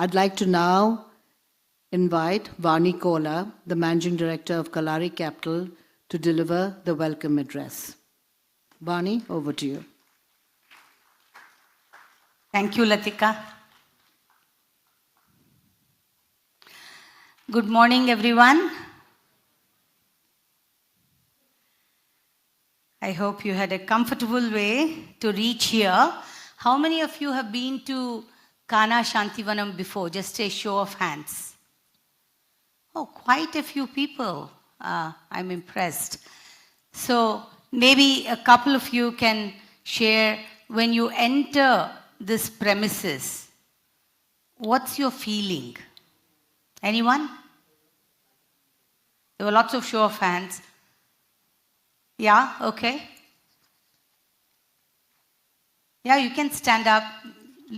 I'd like to now invite Vani Kola, the Managing Director of Kalari Capital, to deliver the welcome address. Vani, over to you. Thank you, Latika. Good morning, everyone. I hope you had a comfortable way to reach here. How many of you have been to Kana Shantivanam before? Just a show of hands. Oh, quite a few people. I'm impressed. So maybe a couple of you can share, when you enter this premises, what's your feeling? Anyone? There were lots of show of hands. Yeah, okay. Yeah, you can stand up.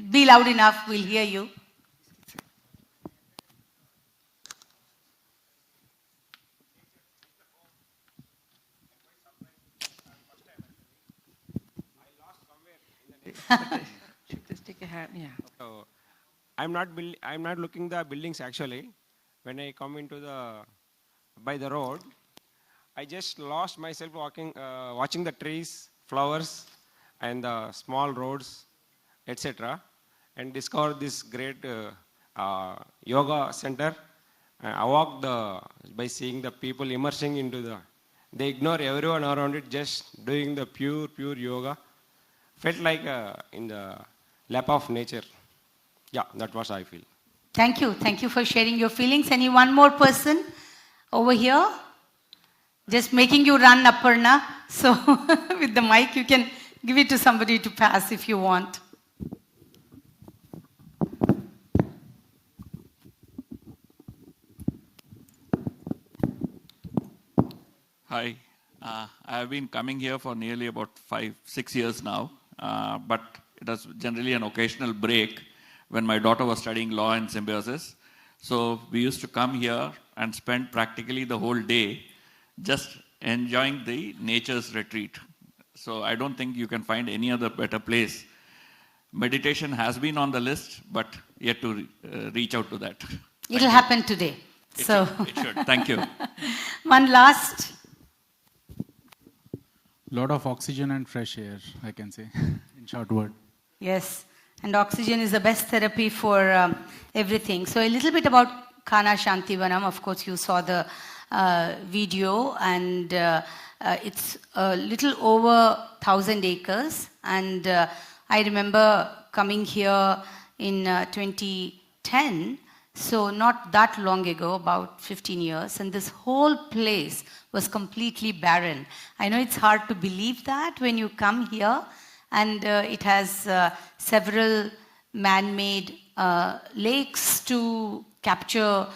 Be loud enough, we'll hear you. Just take a hand, yeah. So, I'm not looking the buildings actually. When I come into by the road, I just lost myself watching the trees, flowers, and the small roads, etc., and discovered this great yoga center. I walked by seeing the people immersing into they ignore everyone around it, just doing the pure yoga. Felt like in the lap of nature. Yeah, that was I feel. Thank you. Thank you for sharing your feelings. Any one more person over here? Just making you run, Aparna. So with the mic, you can give it to somebody to pass if you want. Hi. I have been coming here for nearly about 5-6 years now, but it was generally an occasional break when my daughter was studying law in Symbiosis. So we used to come here and spend practically the whole day just enjoying the nature's retreat. So I don't think you can find any other better place. Meditation has been on the list, but yet to reach out to that. It'll happen today. It should. Thank you. One last. Lot of oxygen and fresh air, I can say, in short word. Yes, and oxygen is the best therapy for everything. So a little bit about Kana Shantivanam. Of course, you saw the video, and it's a little over 1,000 acres. And I remember coming here in 2010, so not that long ago, about 15 years, and this whole place was completely barren. I know it's hard to believe that when you come here, and it has several man-made lakes to capture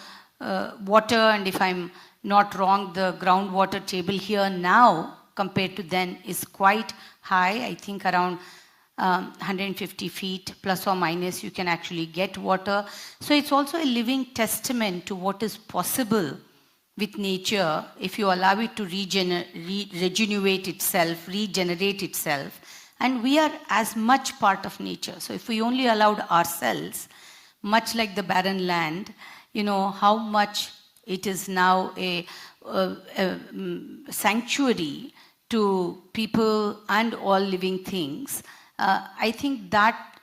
water, and if I'm not wrong, the groundwater table here now compared to then is quite high. I think around 150 feet plus or minus you can actually get water. So it's also a living testament to what is possible with nature if you allow it to regenerate itself, regenerate itself. And we are as much part of nature. So if we only allowed ourselves, much like the barren land, you know, how much it is now a sanctuary to people and all living things. I think that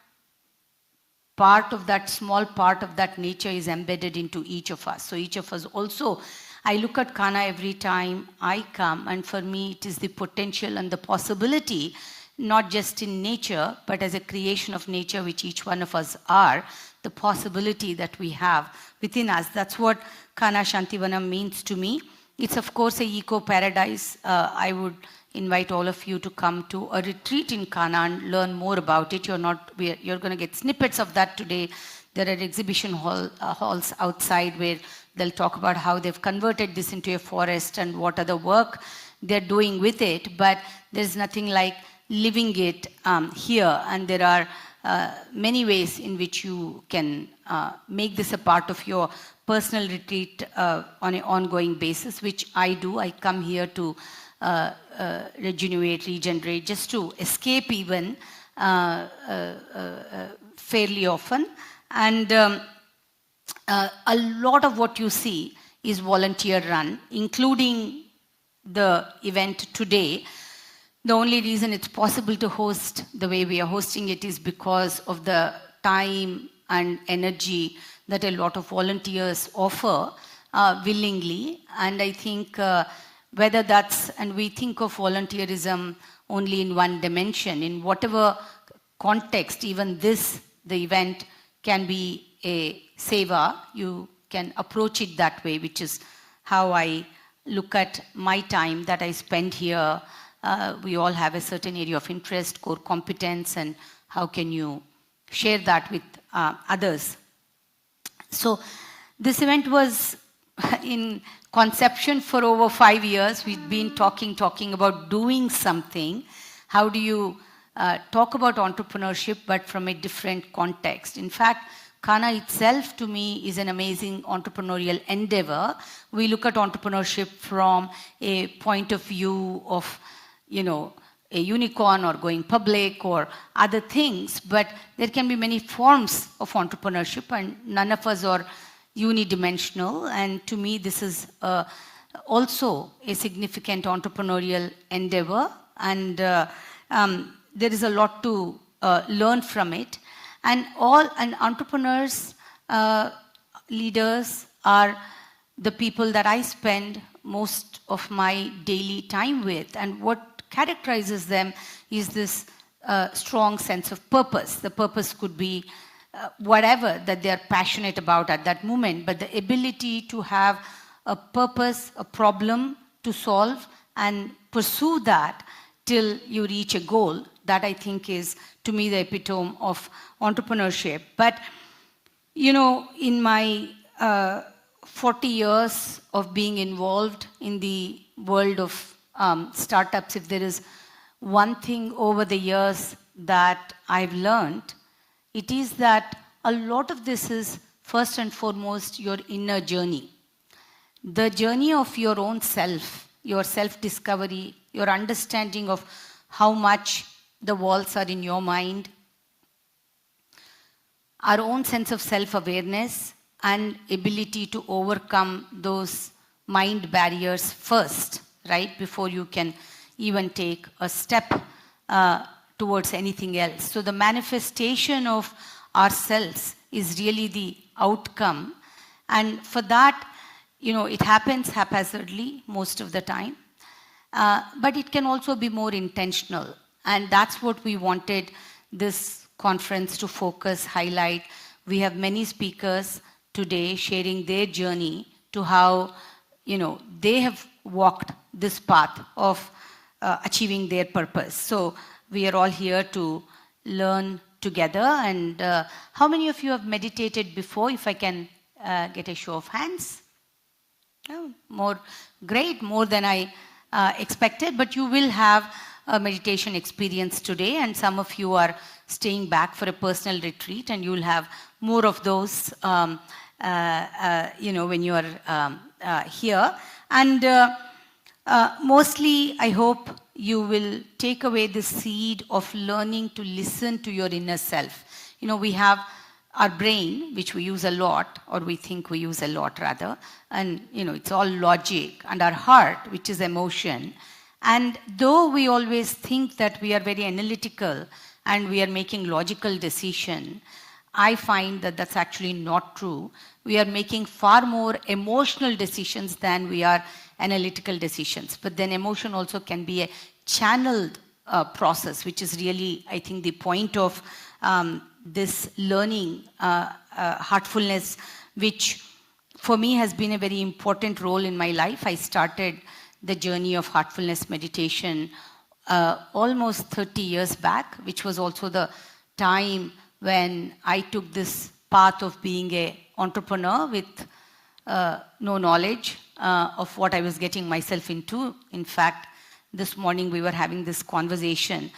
part of that, small part of that nature is embedded into each of us. So each of us also, I look at Kana every time I come, and for me it is the potential and the possibility, not just in nature, but as a creation of nature, which each one of us are, the possibility that we have within us. That's what Kana Shantivanam means to me. It's of course a eco-paradise. I would invite all of you to come to a retreat in Kana and learn more about it. You're going to get snippets of that today. There are exhibition halls outside where they'll talk about how they've converted this into a forest and what other work they're doing with it. But there's nothing like living it here, and there are many ways in which you can make this a part of your personal retreat on an ongoing basis, which I do. I come here to regenerate, just to escape even fairly often. And a lot of what you see is volunteer run, including the event today. The only reason it's possible to host the way we are hosting it is because of the time and energy that a lot of volunteers offer willingly. And I think whether that's, and we think of volunteerism only in one dimension, in whatever context, even this, the event can be a seva, you can approach it that way, which is how I look at my time that I spend here. We all have a certain area of interest, core competence, and how can you share that with others. So this event was in conception for over 5 years. We've been talking about doing something. How do you talk about entrepreneurship, but from a different context? In fact, Khana itself, to me, is an amazing entrepreneurial endeavor. We look at entrepreneurship from a point of view of, you know, a unicorn or going public or other things, but there can be many forms of entrepreneurship, and none of us are unidimensional. And to me, this is also a significant entrepreneurial endeavor, and there is a lot to learn from it. And entrepreneurs, leaders are the people that I spend most of my daily time with. And what characterizes them is this strong sense of purpose. The purpose could be whatever that they're passionate about at that moment, but the ability to have a purpose, a problem to solve, and pursue that till you reach a goal, that I think is, to me, the epitome of entrepreneurship. But, you know, in my 40 years of being involved in the world of startups, if there is one thing over the years that I've learned, it is that a lot of this is first and foremost your inner journey. The journey of your own self, your self-discovery, your understanding of how much the walls are in your mind, our own sense of self-awareness and ability to overcome those mind barriers first, right, before you can even take a step towards anything else. So the manifestation of ourselves is really the outcome. And for that, you know, it happens haphazardly most of the time. But it can also be more intentional. And that's what we wanted this conference to focus, highlight. We have many speakers today sharing their journey to how, you know, they have walked this path of achieving their purpose. So we are all here to learn together. And how many of you have meditated before? If I can get a show of hands. Oh, more, great, more than I expected, but you will have a meditation experience today, and some of you are staying back for a personal retreat, and you'll have more of those, you know, when you are here. And mostly, I hope you will take away the seed of learning to listen to your inner self. You know, we have our brain, which we use a lot, or we think we use a lot rather, and, you know, it's all logic, and our heart, which is emotion. And though we always think that we are very analytical and we are making logical decision, I find that that's actually not true. We are making far more emotional decisions than we are analytical decisions. But then emotion also can be a channeled process, which is really, I think, the point of this learning, heartfulness, which for me has been a very important role in my life. I started the journey of heartfulness meditation almost 30 years back, which was also the time when I took this path of being an entrepreneur with no knowledge of what I was getting myself into. In fact, this morning we were having this conversation.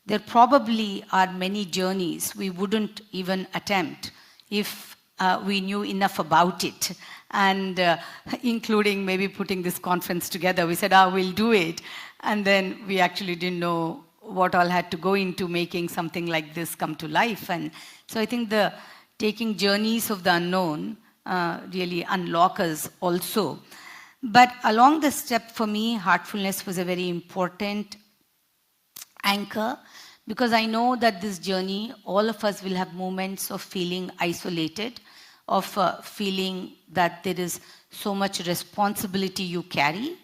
There probably are many journeys we wouldn't even attempt if we knew enough about it. And including maybe putting this conference together, we said, we'll do it. And then we actually didn't know what all had to go into making something like this come to life. And so I think the taking journeys of the unknown really unlock us also. But along the step for me, heartfulness was a very important anchor, because I know that this journey, all of us will have moments of feeling isolated, of feeling that there is so much responsibility you carry.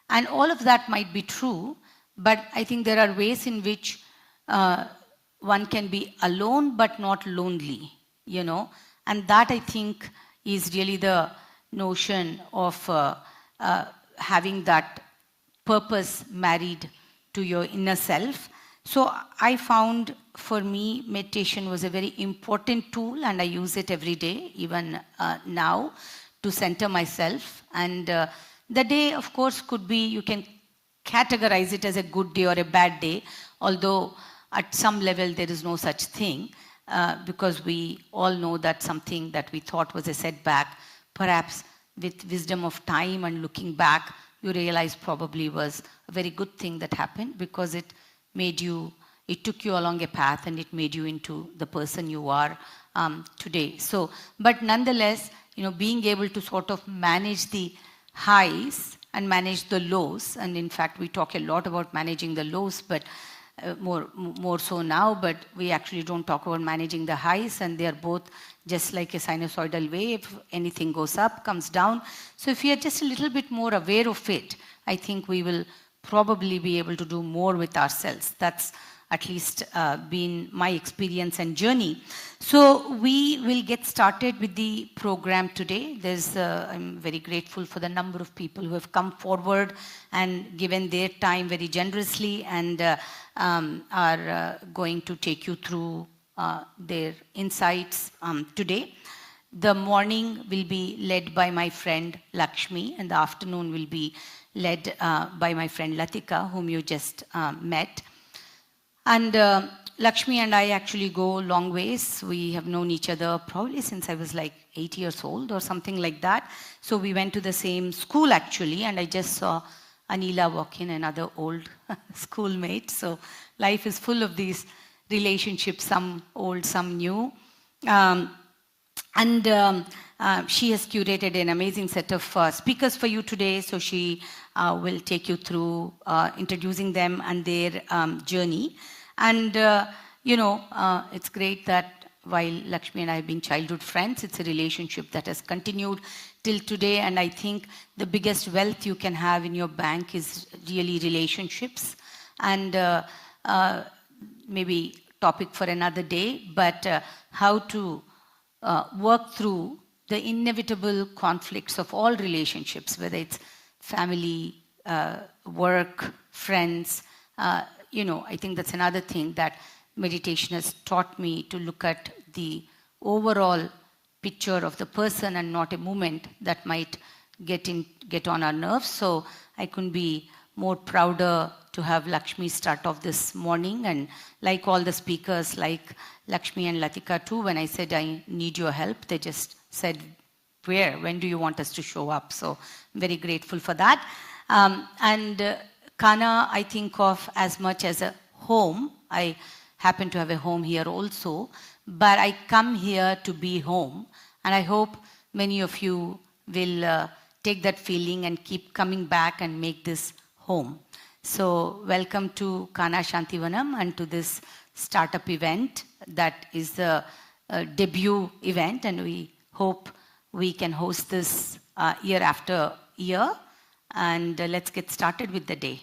And all of that might be true, but I think there are ways in which one can be alone but not lonely, you know. And that, I think, is really the notion of having that purpose married to your inner self. So I found, for me, meditation was a very important tool, and I use it every day, even now, to center myself. And the day, of course, could be, you can categorize it as a good day or a bad day, although at some level there is no such thing, because we all know that something that we thought was a setback, perhaps with wisdom of time and looking back, you realize probably was a very good thing that happened, because it made you, it took you along a path and it made you into the person you are today. So, but nonetheless, you know, being able to sort of manage the highs and manage the lows, and in fact we talk a lot about managing the lows, but more so now, but we actually don't talk about managing the highs, and they are both just like a sinusoidal wave. Anything goes up, comes down. So if we are just a little bit more aware of it, I think we will probably be able to do more with ourselves. That's at least been my experience and journey. So we will get started with the program today. I'm very grateful for the number of people who have come forward and given their time very generously, and are going to take you through their insights today. The morning will be led by my friend Lakshmi, and the afternoon will be led by my friend Latika, whom you just met. And Lakshmi and I actually go long ways. We have known each other probably since I was like 8 years old or something like that. So we went to the same school actually, and I just saw Anila walk in, another old schoolmate. So life is full of these relationships, some old, some new. She has curated an amazing set of speakers for you today. So she will take you through introducing them and their journey. And, it's great that while Lakshmi and I have been childhood friends, it's a relationship that has continued till today. And I think the biggest wealth you can have in your bank is really relationships. And maybe topic for another day, but how to work through the inevitable conflicts of all relationships, whether it's family, work, friends. I think that's another thing that meditation has taught me, to look at the overall picture of the person and not a moment that might get on our nerves. So I couldn't be more prouder to have Lakshmi start off this morning. And like all the speakers, like Lakshmi and Latika too, when I said I need your help, they just said, when do you want us to show up? So I'm very grateful for that. Kana, I think of as much as a home. I happen to have a home here also, but I come here to be home. And I hope many of you will take that feeling and keep coming back and make this home. So welcome to Kana Shantivanam and to this startup event that is the debut event, and we hope we can host this year after year. And let's get started with the day.